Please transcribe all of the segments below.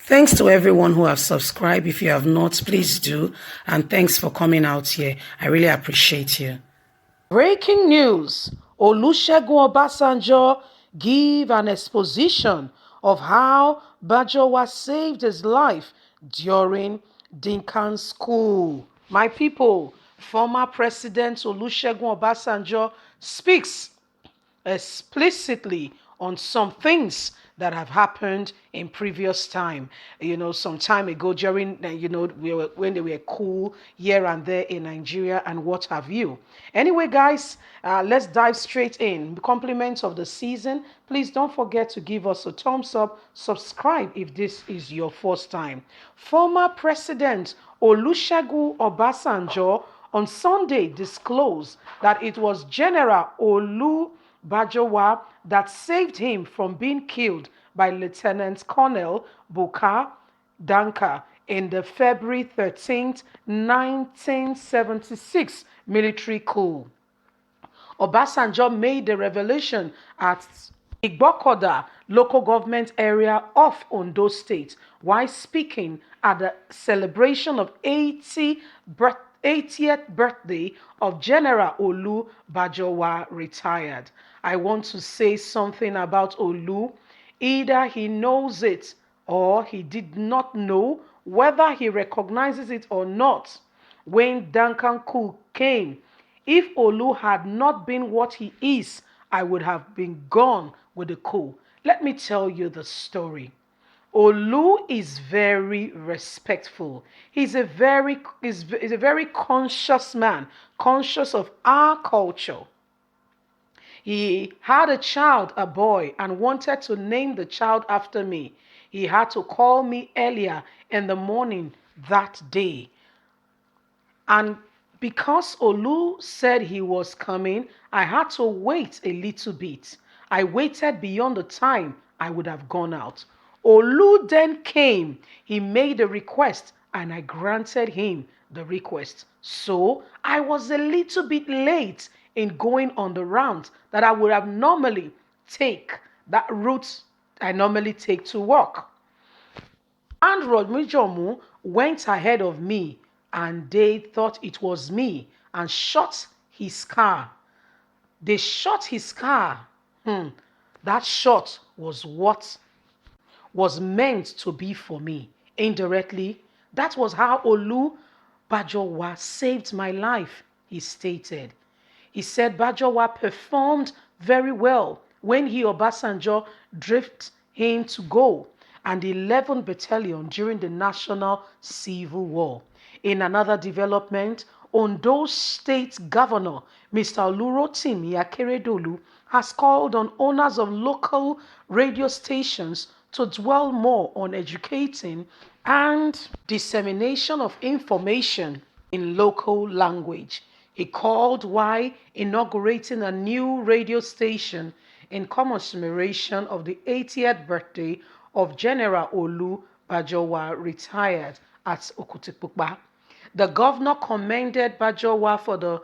Thanks to everyone who have subscribed. If you have not, please do. And thanks for coming out here. I really appreciate you. Breaking news. Olusegun Obasanjo give an exposition of how Bajowa saved his life during DINKA'S school. My people, former President Olusegun Obasanjo speaks explicitly on some things that have happened in previous time. Some time ago during, when they were cool here and there in Nigeria and what have you. Anyway, guys, let's dive straight in. Compliments of the season. Please don't forget to give us a thumbs up. Subscribe if this is your first time. Former President Olusegun Obasanjo on Sunday disclosed that it was General Bajowa that saved him from being killed by Lieutenant Colonel Bukar Danka in the February 13th, 1976 military coup. Obasanjo made the revelation at Igbokoda local government area of Ondo State while speaking at the celebration of 80th birthday of General Olu Bajowa retired. I want to say something about Olu. Either he knows it or he did not know, whether he recognizes it or not. When Duncan coup came, if Olu had not been what he is, I would have been gone with the coup. Let me tell you the story. Olu is very respectful. He's a very conscious man, conscious of our culture. He had a child, a boy, and wanted to name the child after me. He had to call me earlier in the morning that day. And because Olu said he was coming, I had to wait a little bit. I waited beyond the time I would have gone out. Olu then came. He made a request and I granted him the request. So I was a little bit late in going on the route that I would have normally take, that route I normally take to work. And Rodmijomu went ahead of me and they thought it was me and shot his car. They shot his car. That shot was what was meant to be for me. Indirectly, that was how Olu Bajowa saved my life, he stated. He said Bajowa performed very well when he, Obasanjo, drifted him to go and the 11th Battalion during the National Civil War. In another development, Ondo State Governor Mr. Olurotimi Akeredolu has called on owners of local radio stations to dwell more on educating and dissemination of information in local language. He called while inaugurating a new radio station in commemoration of the 80th birthday of General Olu Bajowa retired at Okutikpupa. The governor commended Bajowa for the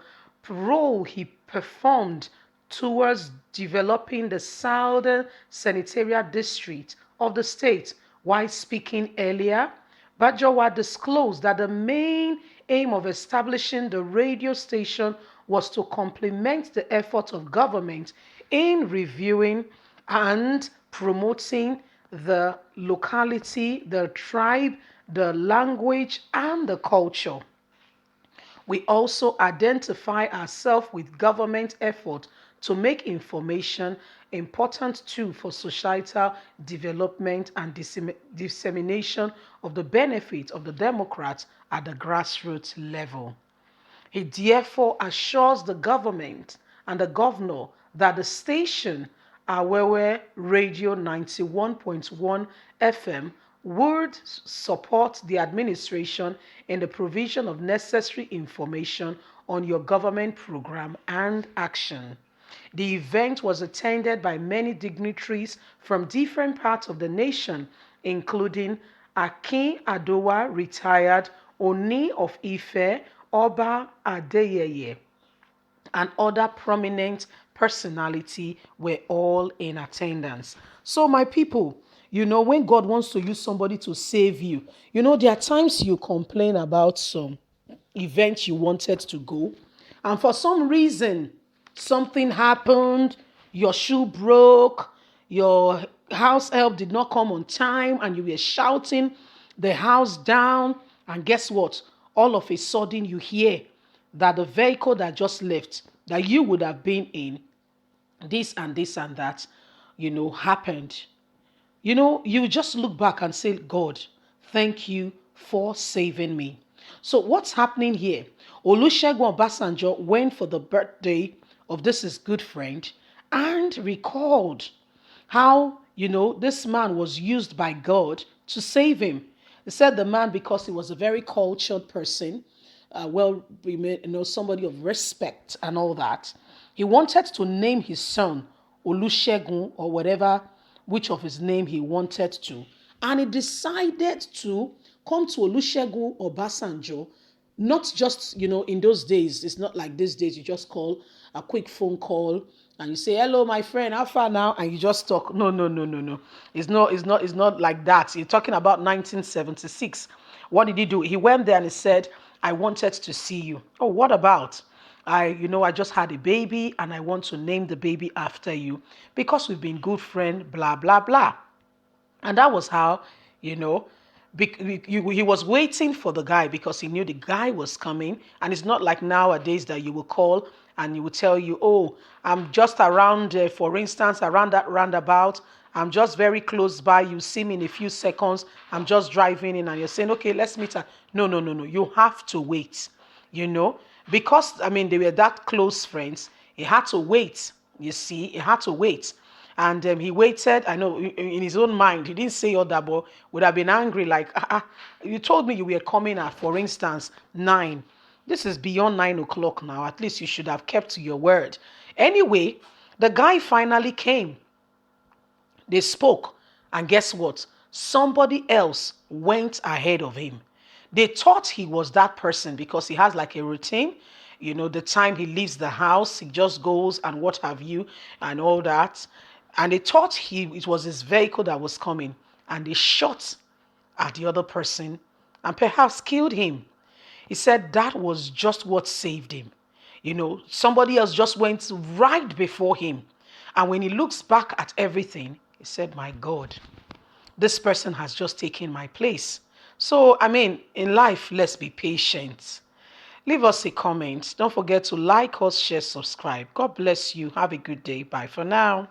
role he performed towards developing the southern senatorial district of the state. While speaking earlier, Bajowa disclosed that the main aim of establishing the radio station was to complement the effort of government in reviewing and promoting the locality, the tribe, the language, and the culture. We also identify ourselves with government effort to make information important too for societal development and dissemination of the benefits of the Democrats at the grassroots level. He therefore assures the government and the governor that the station, Awewe Radio 91.1 FM, would support the administration in the provision of necessary information on your government program and action. The event was attended by many dignitaries from different parts of the nation, including Akin Adowa, retired, Oni of Ife, Oba Adeyeye, and other prominent personality were all in attendance. So my people, when God wants to use somebody to save you, there are times you complain about some event you wanted to go, and for some reason, something happened, your shoe broke, your house help did not come on time, and you were shouting the house down. And guess what? All of a sudden, you hear that the vehicle that just left, that you would have been in, this and that, happened. You just look back and say, God, thank you for saving me. So what's happening here? Olusegun Obasanjo went for the birthday of this his good friend and recalled how, this man was used by God to save him. He said the man, because he was a very cultured person, somebody of respect and all that, he wanted to name his son Olusegun or whatever, which of his name he wanted to. And he decided to come to Olusegun Obasanjo, not just, in those days. It's not like these days you just call a quick phone call and you say, hello, my friend, how far now? And you just talk. No, no, no, no, no. It's not like that. You're talking about 1976. What did he do? He went there and he said, I wanted to see you. Oh, what about? I just had a baby and I want to name the baby after you because we've been good friends, blah, blah, blah. And that was how, you know, he was waiting for the guy because he knew the guy was coming. And it's not like nowadays that you will call and you will tell you, oh, I'm just around, for instance, around that roundabout. I'm just very close by. You see me in a few seconds. I'm just driving in and you're saying, okay, let's meet. No, no, no, no. You have to wait, because, they were that close friends. He had to wait. You see, he had to wait. And he waited. I know in his own mind, he didn't say all that, but would have been angry like, you told me you were coming at, for instance, 9. This is beyond 9 o'clock now. At least you should have kept to your word. Anyway, the guy finally came. They spoke. And guess what? Somebody else went ahead of him. They thought he was that person because he has like a routine. The time he leaves the house, he just goes and what have you and all that. And they thought it was his vehicle that was coming. And they shot at the other person and perhaps killed him. He said that was just what saved him. Somebody else just went right before him. And when he looks back at everything, he said, my God, this person has just taken my place. So, in life, let's be patient. Leave us a comment. Don't forget to like us, share, subscribe. God bless you. Have a good day. Bye for now.